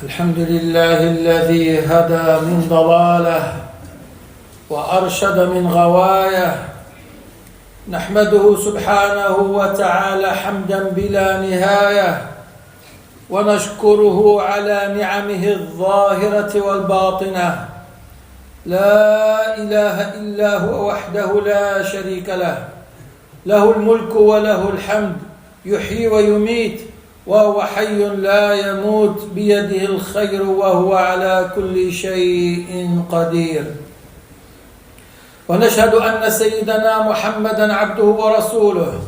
الحمد لله الذي هدى من ضلاله وأرشد من غوايه، نحمده سبحانه وتعالى حمدا بلا نهاية، ونشكره على نعمه الظاهرة والباطنة. لا إله إلا هو وحده لا شريك له، له الملك وله الحمد، يحيي ويميت وهو حي لا يموت، بيده الخير وهو على كل شيء قدير. ونشهد أن سيدنا محمدًا عبده ورسوله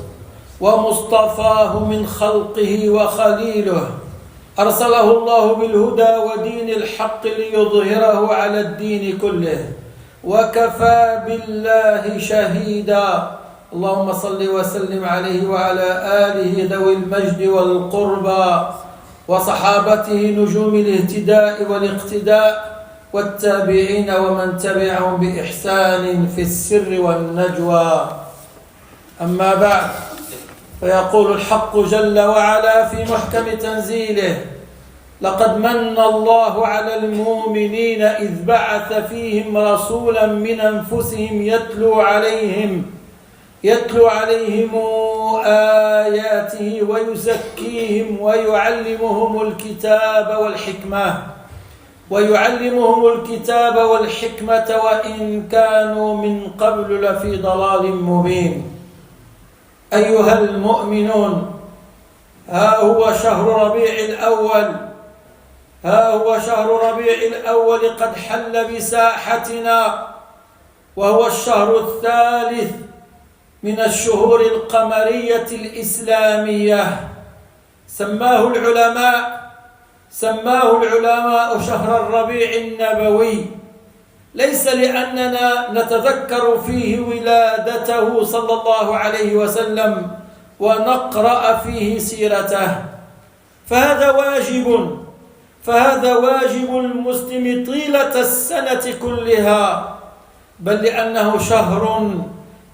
ومصطفاه من خلقه وخليله، أرسله الله بالهدى ودين الحق ليظهره على الدين كله، وكفى بالله شهيدا. اللهم صل وسلم عليه وعلى آله ذوي المجد والقربى، وصحابته نجوم الاهتداء والاقتداء، والتابعين ومن تبعهم بإحسان في السر والنجوى. أما بعد، فيقول الحق جل وعلا في محكم تنزيله: لقد من الله على المؤمنين إذ بعث فيهم رسولا من أنفسهم يتلو عليهم آياته ويزكيهم ويعلمهم الكتاب والحكمة وإن كانوا من قبل لفي ضلال مبين. أيها المؤمنون، ها هو شهر ربيع الأول قد حل بساحتنا، وهو الشهر الثالث من الشهور القمرية الإسلامية. سماه العلماء شهر الربيع النبوي، ليس لأننا نتذكر فيه ولادته صلى الله عليه وسلم ونقرأ فيه سيرته، فهذا واجب المسلم طيلة السنة كلها، بل لأنه شهر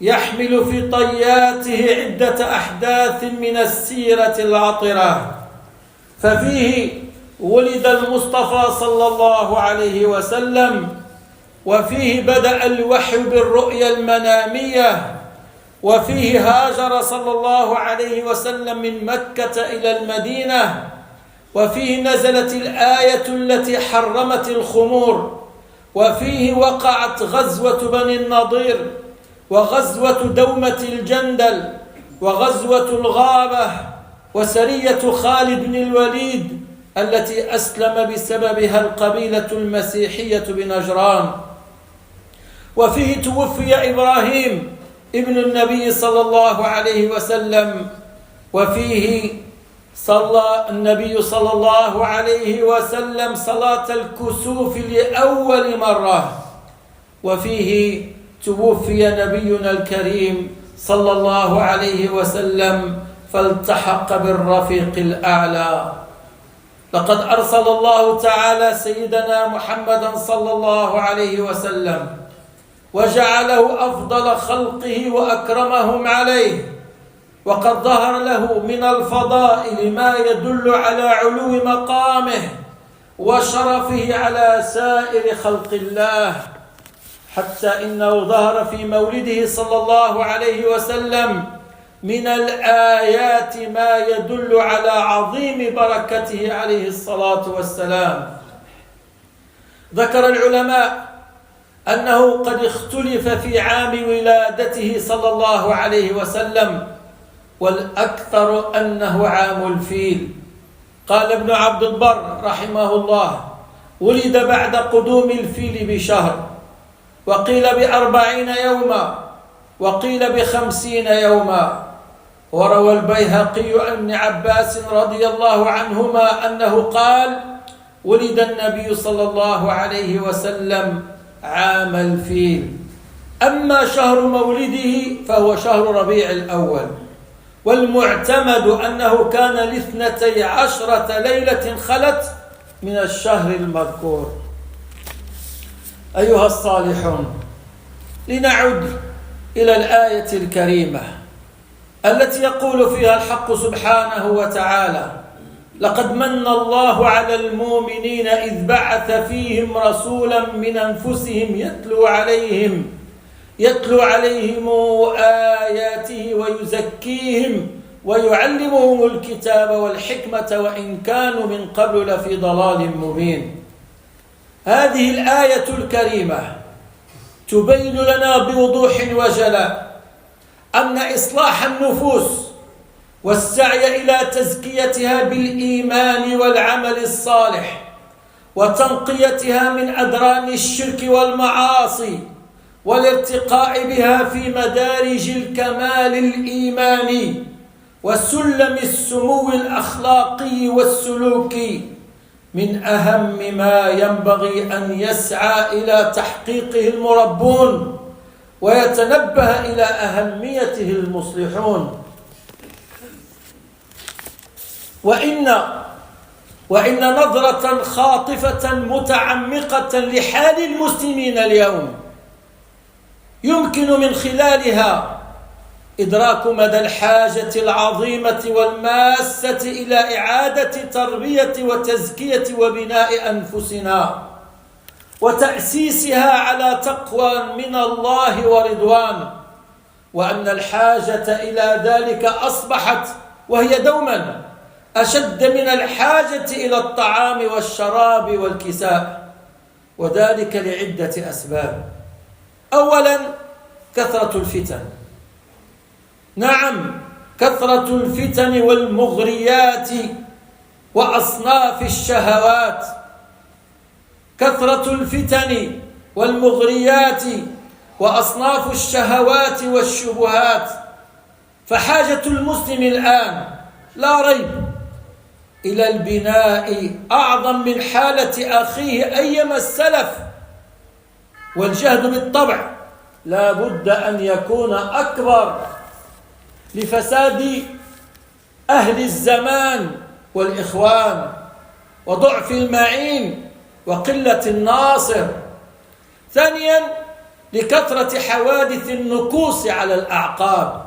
يحمل في طياته عدة أحداث من السيرة العطرة. ففيه ولد المصطفى صلى الله عليه وسلم، وفيه بدأ الوحي بالرؤيا المنامية، وفيه هاجر صلى الله عليه وسلم من مكة إلى المدينة، وفيه نزلت الآية التي حرمت الخمور، وفيه وقعت غزوة بني النضير، وغزوة دومة الجندل، وغزوة الغابة، وسرية خالد بن الوليد التي أسلم بسببها القبيلة المسيحية بنجران. وفيه توفي إبراهيم ابن النبي صلى الله عليه وسلم، وفيه صلى النبي صلى الله عليه وسلم صلاة الكسوف لأول مرة، وفيه توفي نبينا الكريم صلى الله عليه وسلم فالتحق بالرفيق الأعلى. لقد أرسل الله تعالى سيدنا محمدا صلى الله عليه وسلم وجعله أفضل خلقه وأكرمهم عليه، وقد ظهر له من الفضائل ما يدل على علو مقامه وشرفه على سائر خلق الله، حتى إنه ظهر في مولده صلى الله عليه وسلم من الآيات ما يدل على عظيم بركته عليه الصلاة والسلام. ذكر العلماء أنه قد اختلف في عام ولادته صلى الله عليه وسلم، والأكثر أنه عام الفيل. قال ابن عبد البر رحمه الله: ولد بعد قدوم الفيل بشهر، وقيل ب40 يوما، وقيل ب50 يوما. وروى البيهقي عن ابن عباس رضي الله عنهما أنه قال: ولد النبي صلى الله عليه وسلم عام الفيل. أما شهر مولده فهو شهر ربيع الأول، والمعتمد أنه كان ل12 ليلة خلت من الشهر المذكور. أيها الصالحون، لنعد إلى الآية الكريمة التي يقول فيها الحق سبحانه وتعالى: لقد من الله على المؤمنين إذ بعث فيهم رسولا من أنفسهم يتلو عليهم آياته ويزكيهم ويعلمهم الكتاب والحكمة وإن كانوا من قبل لفي ضلال مبين. هذه الآية الكريمة تبين لنا بوضوح وجلاء أن إصلاح النفوس والسعي إلى تزكيتها بالإيمان والعمل الصالح وتنقيتها من أدران الشرك والمعاصي والارتقاء بها في مدارج الكمال الإيماني وسلم السمو الأخلاقي والسلوكي من أهم ما ينبغي أن يسعى إلى تحقيقه المربون ويتنبه إلى أهميته المصلحون. وإن نظرة خاطفة متعمقة لحال المسلمين اليوم يمكن من خلالها إدراك مدى الحاجة العظيمة والماسة إلى إعادة تربية وتزكية وبناء أنفسنا وتأسيسها على تقوى من الله ورضوان، وأن الحاجة إلى ذلك أصبحت وهي دوما أشد من الحاجة إلى الطعام والشراب والكساء، وذلك لعدة أسباب. أولا كثرة الفتن. نعم، كثرة الفتن والمغريات وأصناف الشهوات. كثرة الفتن والمغريات وأصناف الشهوات والشبهات. فحاجة المسلم الآن لا ريب إلى البناء أعظم من حالة أخيه أيما السلف، والجهد بالطبع لا بد أن يكون أكبر لفساد أهل الزمان والإخوان وضعف المعين وقلة الناصر. ثانيا لكثرة حوادث النكوص على الأعقاب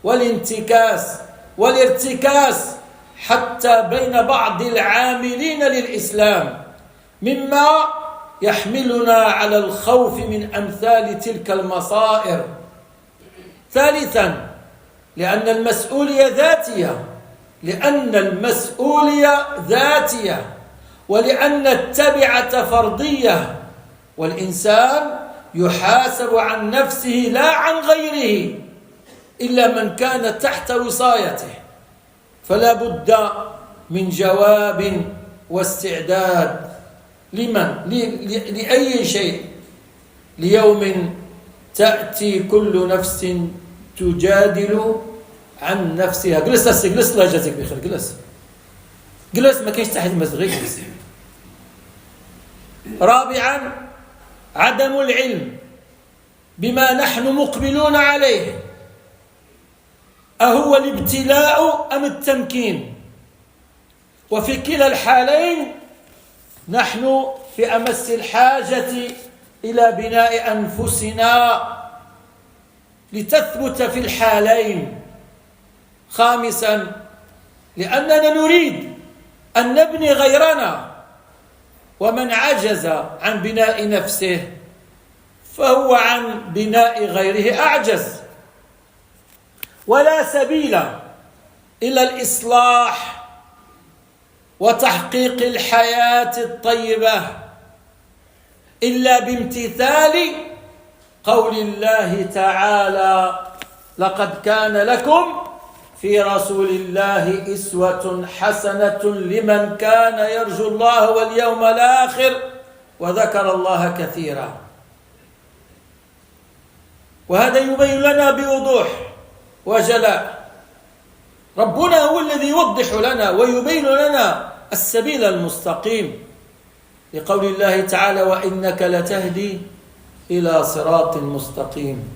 والانتكاس والارتكاس حتى بين بعض العاملين للإسلام، مما يحملنا على الخوف من أمثال تلك المصائر. ثالثا لأن المسؤولية ذاتية ولأن التبعة فردية، والإنسان يحاسب عن نفسه لا عن غيره إلا من كان تحت وصايته، فلا بد من جواب واستعداد لأي شيء. ليوم تأتي كل نفس تجادل عن نفسها. جلس الله يجازيك بخير. جلس ما كاينش تحت المزغي. جلس. رابعا عدم العلم بما نحن مقبلون عليه، أهو الابتلاء أم التمكين؟ وفي كلا الحالين نحن في أمس الحاجة إلى بناء أنفسنا لتثبت في الحالين. خامسا لأننا نريد أن نبني غيرنا، ومن عجز عن بناء نفسه فهو عن بناء غيره أعجز. ولا سبيل إلى الإصلاح وتحقيق الحياة الطيبة إلا بامتثال قول الله تعالى: لقد كان لكم في رسول الله أسوة حسنة لمن كان يرجو الله واليوم الآخر وذكر الله كثيرا. وهذا يبين لنا بوضوح وجلاء. ربنا هو الذي يوضح لنا ويبين لنا السبيل المستقيم، لقول الله تعالى: وإنك لتهدي إلى صراط مستقيم.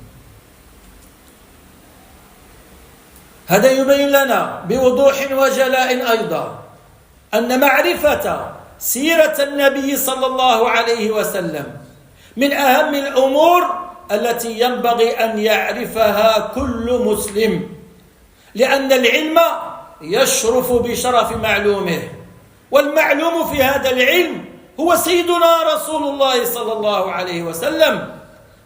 هذا يبين لنا بوضوح وجلاء أيضا أن معرفة سيرة النبي صلى الله عليه وسلم من أهم الأمور التي ينبغي أن يعرفها كل مسلم، لأن العلم يشرف بشرف معلومه، والمعلوم في هذا العلم هو سيدنا رسول الله صلى الله عليه وسلم.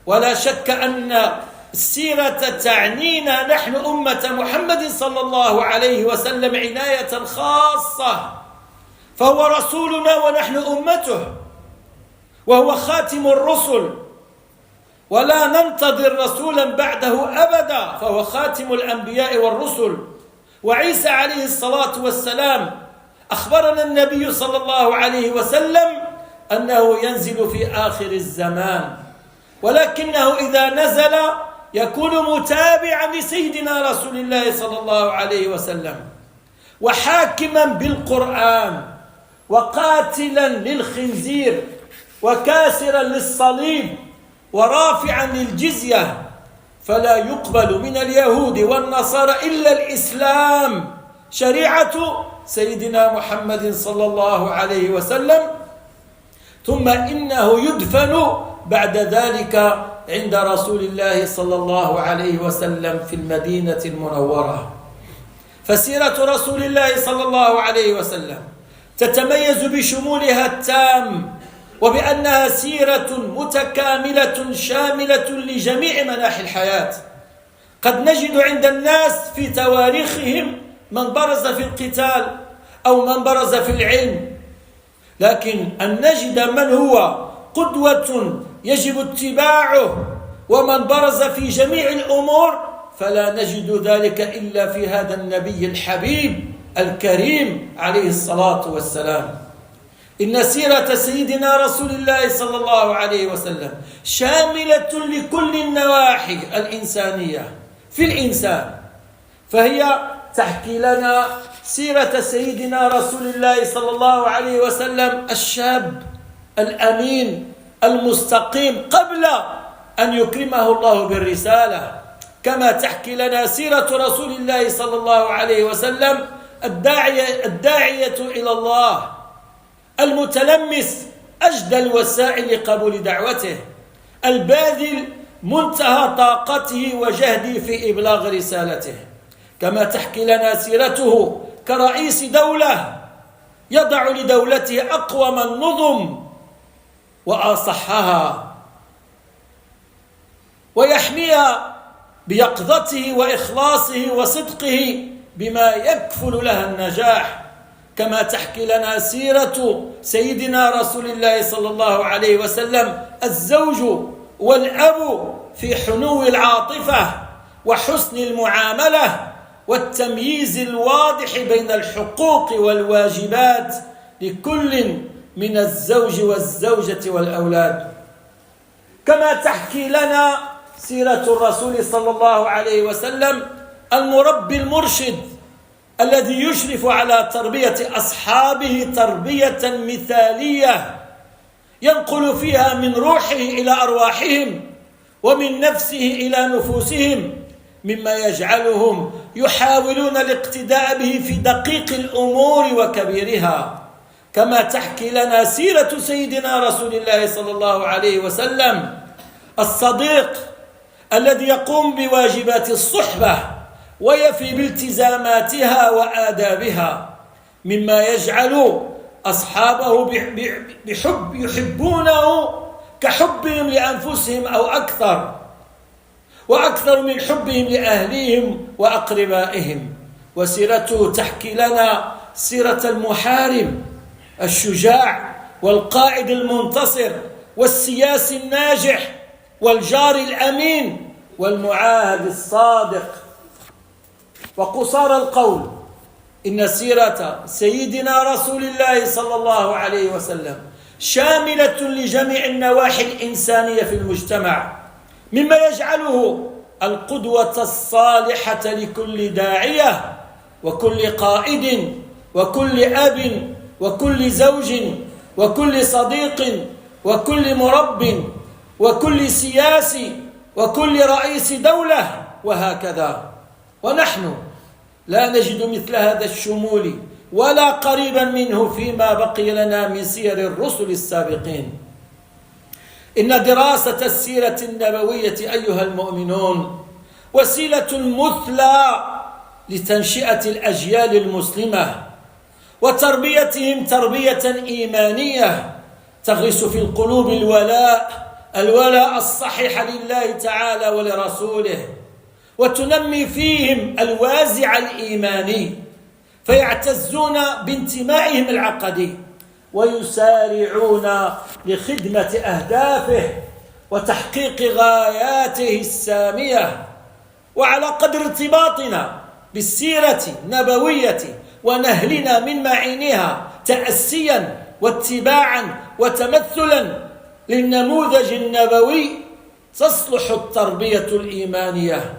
ولا شك أن السيرة تعنينا نحن أمة محمد صلى الله عليه وسلم عناية خاصة، فهو رسولنا ونحن أمته، وهو خاتم الرسل، ولا ننتظر رسولا بعده أبدا، فهو خاتم الأنبياء والرسل. وعيسى عليه الصلاة والسلام أخبرنا النبي صلى الله عليه وسلم أنه ينزل في آخر الزمان، ولكنه إذا نزل يكون متابعا لسيدنا رسول الله صلى الله عليه وسلم، وحاكما بالقرآن، وقاتلا للخنزير، وكاسرا للصليب، ورافعا للجزية، فلا يقبل من اليهود والنصارى إلا الإسلام، شريعة سيدنا محمد صلى الله عليه وسلم. ثم إنه يدفن بعد ذلك عند رسول الله صلى الله عليه وسلم في المدينة المنورة. فسيرة رسول الله صلى الله عليه وسلم تتميز بشمولها التام، وبأنها سيرة متكاملة شاملة لجميع مناحي الحياة. قد نجد عند الناس في تواريخهم من برز في القتال أو من برز في العلم، لكن أن نجد من هو قدوة يجب اتباعه ومن برز في جميع الأمور، فلا نجد ذلك إلا في هذا النبي الحبيب الكريم عليه الصلاة والسلام. إن سيرة سيدنا رسول الله صلى الله عليه وسلم شاملة لكل النواحي الإنسانية في الإنسان، فهي تحكي لنا سيرة سيدنا رسول الله صلى الله عليه وسلم الشاب الأمين المستقيم قبل أن يكرمه الله بالرسالة، كما تحكي لنا سيرة رسول الله صلى الله عليه وسلم الداعية إلى الله، المتلمس أجدى الوسائل لقبول دعوته، الباذل منتهى طاقته وجهده في إبلاغ رسالته. كما تحكي لنا سيرته كرئيس دولة يضع لدولته أقوم النظم وأصحها، ويحميها بيقظته وإخلاصه وصدقه بما يكفل لها النجاح. كما تحكي لنا سيرة سيدنا رسول الله صلى الله عليه وسلم الزوج والأب في حنو العاطفة وحسن المعاملة والتمييز الواضح بين الحقوق والواجبات لكل من الزوج والزوجة والأولاد. كما تحكي لنا سيرة الرسول صلى الله عليه وسلم المربي المرشد الذي يشرف على تربية أصحابه تربية مثالية ينقل فيها من روحه إلى أرواحهم ومن نفسه إلى نفوسهم، مما يجعلهم يحاولون الاقتداء به في دقيق الأمور وكبيرها. كما تحكي لنا سيرة سيدنا رسول الله صلى الله عليه وسلم الصديق الذي يقوم بواجبات الصحبة ويفي بالتزاماتها وآدابها، مما يجعل أصحابه بحب يحبونه كحبهم لأنفسهم أو أكثر، وأكثر من حبهم لأهليهم وأقربائهم. وسيرته تحكي لنا سيرة المحارب الشجاع والقائد المنتصر والسياسي الناجح والجار الأمين والمعاهد الصادق. وقصار القول إن سيرة سيدنا رسول الله صلى الله عليه وسلم شاملة لجميع النواحي الإنسانية في المجتمع، مما يجعله القدوة الصالحة لكل داعية وكل قائد وكل أب وكل زوج وكل صديق وكل مرب وكل سياسي وكل رئيس دولة وهكذا. ونحن لا نجد مثل هذا الشمول ولا قريبا منه فيما بقي لنا من سير الرسل السابقين. إن دراسة السيرة النبوية أيها المؤمنون وسيلة مثلى لتنشئة الأجيال المسلمة وتربيتهم تربية إيمانية تغرس في القلوب الولاء الصحيح لله تعالى ولرسوله، وتنمي فيهم الوازع الإيماني فيعتزون بانتمائهم العقدي ويسارعون لخدمة أهدافه وتحقيق غاياته السامية. وعلى قدر ارتباطنا بالسيرة النبوية ونهلنا من معينها تأسيا واتباعا وتمثلا للنموذج النبوي تصلح التربية الإيمانية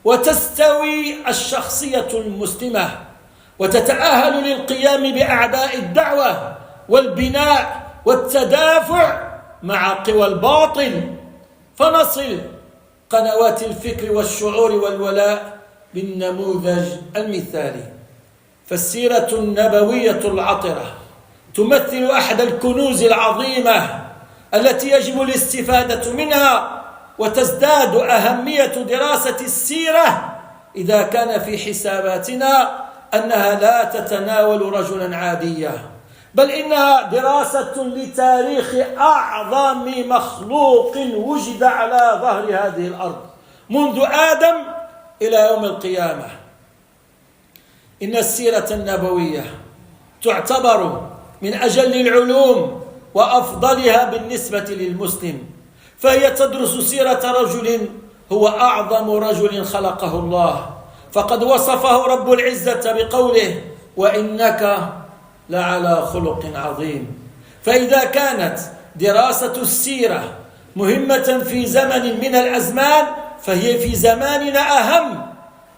وتستوي الشخصية المسلمة وتتأهل للقيام بأعباء الدعوة والبناء والتدافع مع قوى الباطل، فنصل قنوات الفكر والشعور والولاء بالنموذج المثالي. فالسيرة النبوية العطرة تمثل أحد الكنوز العظيمة التي يجب الاستفادة منها، وتزداد أهمية دراسة السيرة إذا كان في حساباتنا أنها لا تتناول رجلا عاديا، بل إنها دراسة لتاريخ أعظم مخلوق وجد على ظهر هذه الأرض منذ آدم إلى يوم القيامة. إن السيرة النبوية تعتبر من أجل العلوم وأفضلها بالنسبة للمسلم، فهي تدرس سيرة رجل هو أعظم رجل خلقه الله، فقد وصفه رب العزة بقوله: وإنك لعلى خلق عظيم. فإذا كانت دراسة السيرة مهمة في زمن من الأزمان فهي في زماننا أهم،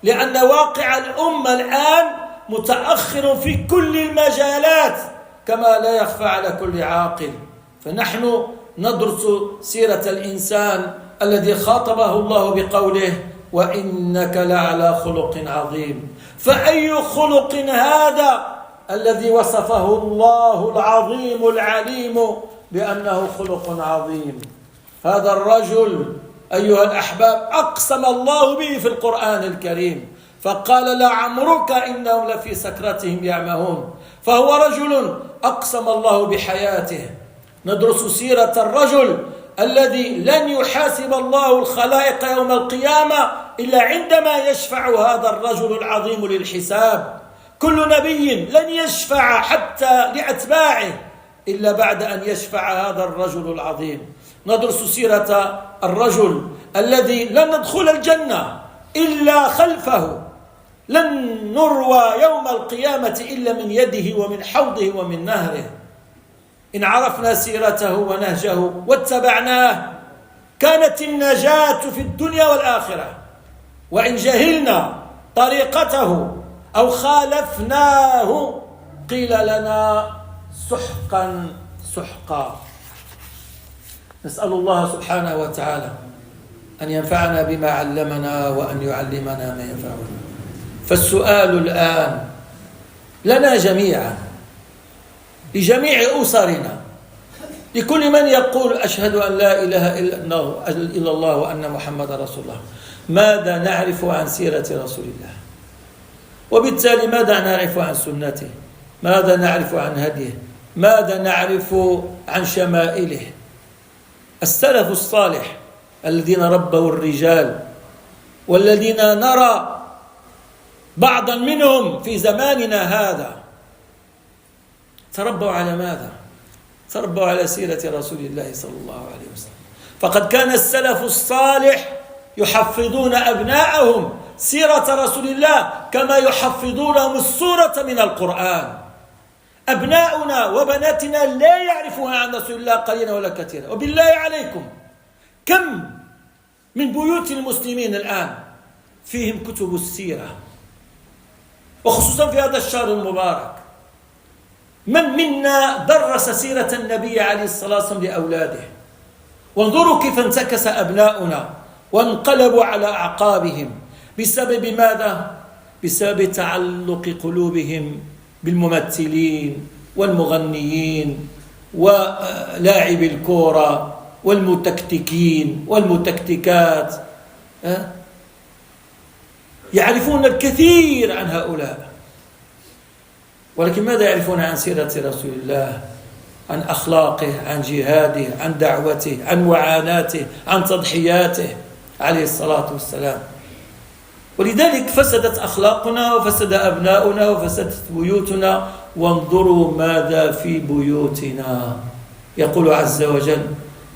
لأن واقع الأمة الآن متأخر في كل المجالات كما لا يخفى على كل عاقل. فنحن ندرس سيرة الإنسان الذي خاطبه الله بقوله: وإنك لعلى خلق عظيم. فأي خلق هذا الذي وصفه الله العظيم العليم بأنه خلق عظيم؟ هذا الرجل أيها الأحباب أقسم الله به في القرآن الكريم فقال: لعمرك إنهم لفي سكرتهم يعمهون. فهو رجل أقسم الله بحياته. ندرس سيرة الرجل الذي لن يحاسب الله الخلائق يوم القيامة إلا عندما يشفع هذا الرجل العظيم للحساب. كل نبي لن يشفع حتى لأتباعه إلا بعد أن يشفع هذا الرجل العظيم. ندرس سيرة الرجل الذي لن ندخل الجنة إلا خلفه، لن نروى يوم القيامة إلا من يده ومن حوضه ومن نهره. إن عرفنا سيرته ونهجه واتبعناه كانت النجاة في الدنيا والآخرة، وإن جهلنا طريقته أو خالفناه قيل لنا سحقا سحقا. نسأل الله سبحانه وتعالى أن ينفعنا بما علمنا وأن يعلمنا ما ينفعنا. فالسؤال الآن لنا جميعا، لجميع أسرنا، لكل من يقول أشهد أن لا إله إلا الله وأن محمد رسول الله: ماذا نعرف عن سيرة رسول الله؟ وبالتالي ماذا نعرف عن سنته؟ ماذا نعرف عن هديه؟ ماذا نعرف عن شمائله؟ السلف الصالح الذين ربوا الرجال والذين نرى بعضا منهم في زماننا هذا تربوا على ماذا؟ تربوا على سيرة رسول الله صلى الله عليه وسلم. فقد كان السلف الصالح يحفظون أبناءهم سيرة رسول الله كما يحفظونهم السورة من القرآن. أبناؤنا وبناتنا لا يعرفون عن رسول الله قليلا ولا كثيرا. وبالله عليكم كم من بيوت المسلمين الآن فيهم كتب السيرة، وخصوصا في هذا الشهر المبارك؟ من منا درس سيرة النبي عليه الصلاة والسلام لأولاده؟ وانظروا كيف انتكس أبناؤنا وانقلبوا على أعقابهم. بسبب ماذا؟ بسبب تعلق قلوبهم بالممثلين والمغنيين ولاعبي الكورة والمتكتكين والمتكتكات. يعرفون الكثير عن هؤلاء، ولكن ماذا يعرفون عن سيرة رسول الله، عن أخلاقه، عن جهاده، عن دعوته، عن معاناته، عن تضحياته عليه الصلاة والسلام. ولذلك فسدت أخلاقنا وفسد أبناؤنا وفسدت بيوتنا، وانظروا ماذا في بيوتنا. يقول عز وجل: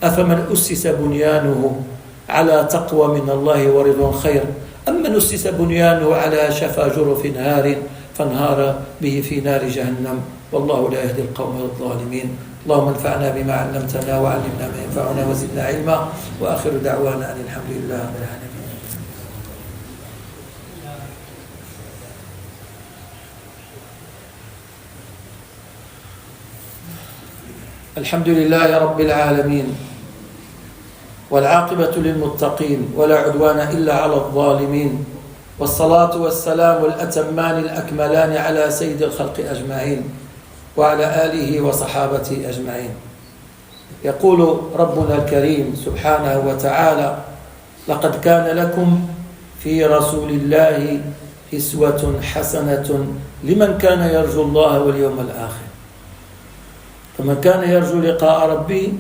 أفمن أسس بنيانه على تقوى من الله ورضوان خير أم من أسس بنيانه على شفا جرف نهار فانهار به في نار جهنم والله لا يهدي القوم الظالمين. اللهم انفعنا بما علمتنا وعلمنا ما ينفعنا وزدنا علما، وآخر دعوانا أن الحمد لله رب العالمين. الحمد لله رب العالمين، والعاقبة للمتقين ولا عدوان إلا على الظالمين، والصلاة والسلام الأتمان الأكملان على سيد الخلق أجمعين وعلى آله وصحابته أجمعين. يقول ربنا الكريم سبحانه وتعالى: لقد كان لكم في رسول الله أسوة حسنة لمن كان يرجو الله واليوم الآخر، فمن كان يرجو لقاء ربه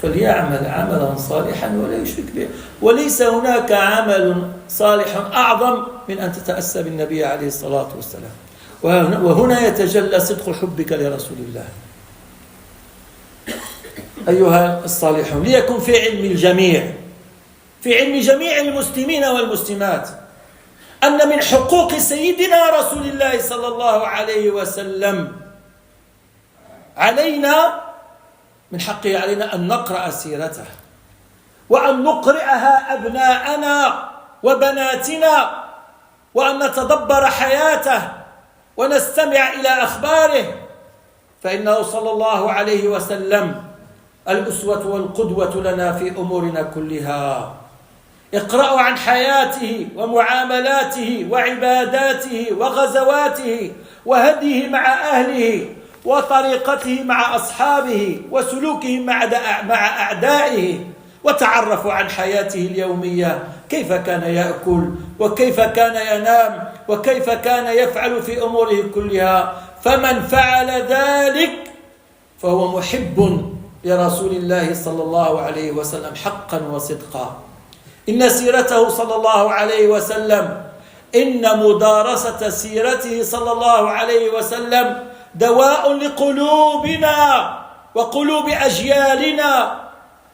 فليعمل عملا صالحا ولا يشرك به. وليس هناك عمل صالح أعظم من أن تتأسى بالنبي عليه الصلاة والسلام. وهنا يتجلى صدق حبك لرسول الله أيها الصالحون، ليكن في علم الجميع، في علم جميع المسلمين والمسلمات، أن من حقوق سيدنا رسول الله صلى الله عليه وسلم علينا، من حقه علينا أن نقرأ سيرته وأن نقرئها أبناءنا وبناتنا، وأن نتدبر حياته ونستمع إلى أخباره، فإنه صلى الله عليه وسلم الأسوة والقدوة لنا في أمورنا كلها. اقرأوا عن حياته ومعاملاته وعباداته وغزواته وهديه مع أهله وطريقته مع أصحابه وسلوكه مع أعدائه، وتعرفوا عن حياته اليومية، كيف كان يأكل وكيف كان ينام وكيف كان يفعل في أموره كلها. فمن فعل ذلك فهو محب لرسول الله صلى الله عليه وسلم حقا وصدقا. إن سيرته صلى الله عليه وسلم، إن مدارسة سيرته صلى الله عليه وسلم دواء لقلوبنا وقلوب أجيالنا،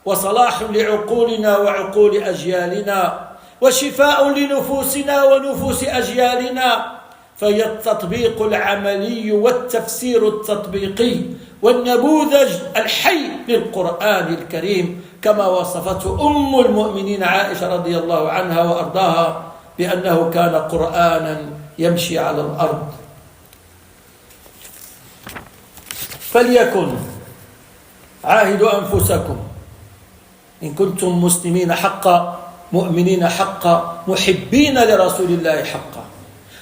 وصلاح لعقولنا وعقول أجيالنا، وشفاء لنفوسنا ونفوس أجيالنا. فهي التطبيق العملي والتفسير التطبيقي والنموذج الحي للقرآن الكريم، كما وصفته أم المؤمنين عائشة رضي الله عنها وأرضاها بأنه كان قرآنا يمشي على الأرض. فليكن عاهدوا أنفسكم إن كنتم مسلمين حقا، مؤمنين حقا، محبين لرسول الله حقا.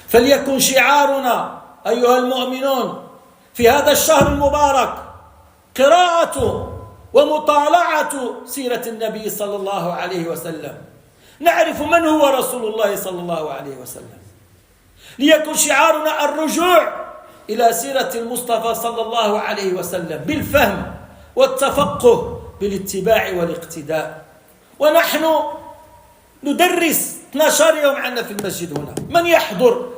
فليكن شعارنا أيها المؤمنون في هذا الشهر المبارك قراءة ومطالعة سيرة النبي صلى الله عليه وسلم، نعرف من هو رسول الله صلى الله عليه وسلم. ليكن شعارنا الرجوع إلى سيرة المصطفى صلى الله عليه وسلم بالفهم والتفقه بالاتباع والاقتداء. ونحن ندرس 12 يوم عندنا في المسجد هنا، من يحضر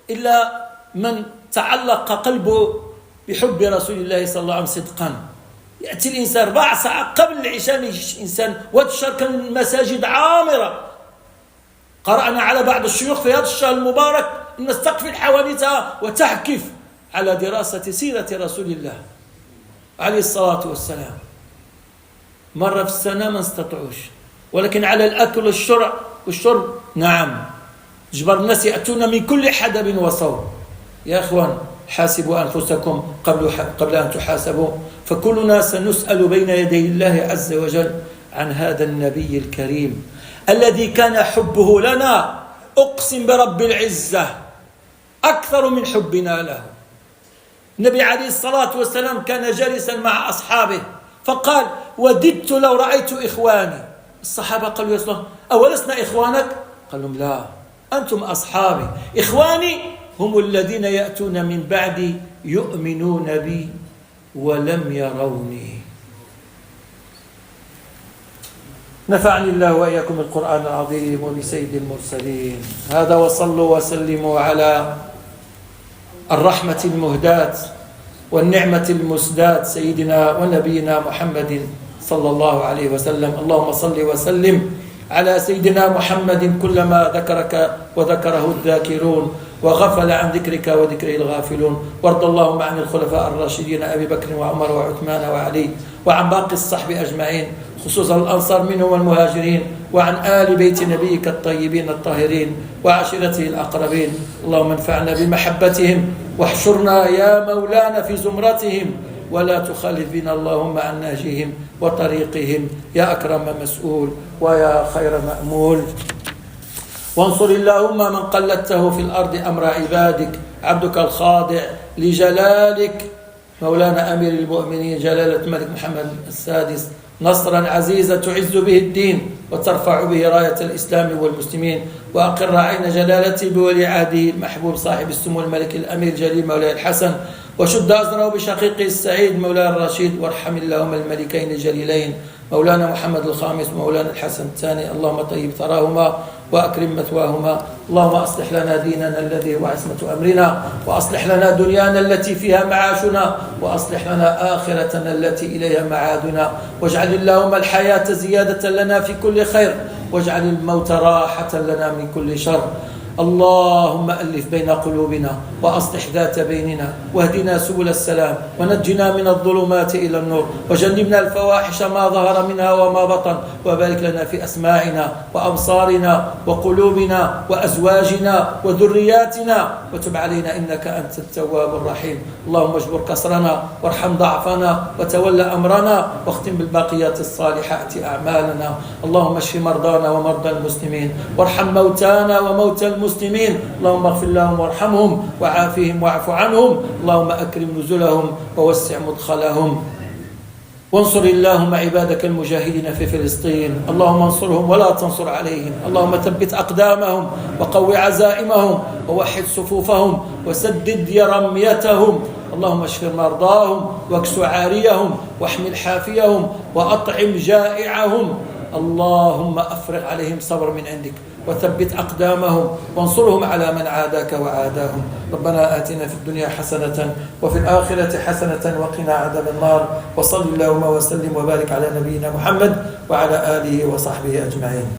إلا من تعلق قلبه بحب رسول الله صلى الله عليه وسلم صدقا. يأتي الإنسان 4 ساعات قبل العشاء، إنسان وتشار كان المساجد عامرة. قرأنا على بعض الشيوخ في هذا الشهر المبارك أن نستقفل حوادثها وتعكف على دراسة سيرة رسول الله عليه الصلاة والسلام. مرة في السنة ما نستطيعوش، ولكن على الأكل والشرب نعم، جبر الناس يأتون من كل حدب وصوب. يا أخوان، حاسبوا أنفسكم قبل أن تحاسبوا، فكلنا سنسأل بين يدي الله عز وجل عن هذا النبي الكريم الذي كان حبه لنا، أقسم برب العزة، أكثر من حبنا له. النبي عليه الصلاة والسلام كان جالسا مع أصحابه فقال: وددت لو رأيت إخواني. الصحابة قالوا: يا رسول الله، أولسنا إخوانك؟ قال لهم: لا، أنتم أصحابي. إخواني هم الذين يأتون من بعدي يؤمنون بي ولم يروني. نفعني الله وإياكم بالقرآن العظيم وبسيد المرسلين. هذا وصلوا وسلموا على الرحمة المهداة والنعمة المسداة سيدنا ونبينا محمد صلى الله عليه وسلم. اللهم صل وسلم على سيدنا محمد كلما ذكرك وذكره الذاكرون وغفل عن ذكرك وذكره الغافلون. وارض اللهم عن الخلفاء الراشدين أبي بكر وعمر وعثمان وعلي وعن باقي الصحب أجمعين خصوصا الأنصار منهم والمهاجرين وعن آل بيت نبيك الطيبين الطاهرين وعشيرته الأقربين. اللهم انفعنا بمحبتهم واحشرنا يا مولانا في زمرتهم ولا تخالف بنا اللهم عن نهجهم وطريقهم يا أكرم مسؤول ويا خير مأمول. وانصر اللهم من قلدته في الأرض أمر عبادك عبدك الخاضع لجلالك مولانا أمير المؤمنين جلالة الملك محمد السادس نصرا عزيزا تعز به الدين وترفع به راية الإسلام والمسلمين. وأقر عين جلالته بولي عهده المحبوب صاحب السمو الملك الأمير جليل مولاي الحسن وشد أزره بشقيقه السعيد مولاي الرشيد. وارحم اللهم الملكين الجليلين مولانا محمد الخامس ومولانا الحسن الثاني. اللهم طيب ثراهما وأكرم مثواهما. اللهم أصلح لنا ديننا الذي هو عصمة أمرنا وأصلح لنا دنيانا التي فيها معاشنا وأصلح لنا آخرتنا التي إليها معادنا. واجعل اللهم الحياة زيادة لنا في كل خير واجعل الموت راحة لنا من كل شر. اللهم ألف بين قلوبنا وأصلح ذات بيننا واهدنا سبل السلام ونجنا من الظلمات إلى النور وجنبنا الفواحش ما ظهر منها وما بطن. وبارك لنا في أسماعنا وأبصارنا وقلوبنا وأزواجنا وذرياتنا وتب علينا إنك أنت التواب الرحيم. اللهم اجبر كسرنا وارحم ضعفنا وتولى أمرنا واختم بالباقيات الصالحات أعمالنا. اللهم اشف مرضانا ومرضى المسلمين وارحم موتانا وموتى المسلمين. اللهم اغفر لهم وارحمهم وعافهم واعف عنهم. اللهم أكرم نزلهم ووسع مدخلهم. وانصر اللهم عبادك المجاهدين في فلسطين. اللهم انصرهم ولا تنصر عليهم. اللهم ثبت أقدامهم وقو عزائمهم ووحد صفوفهم وسدد رميتهم. اللهم اشف مرضاهم واكس عاريهم واحمل حافيهم وأطعم جائعهم. اللهم أفرغ عليهم صبر من عندك وثبت أقدامهم وانصرهم على من عاداك وعاداهم. ربنا آتنا في الدنيا حسنة وفي الآخرة حسنة وقنا عذاب النار. وصل اللهم وسلم وبارك على نبينا محمد وعلى آله وصحبه أجمعين.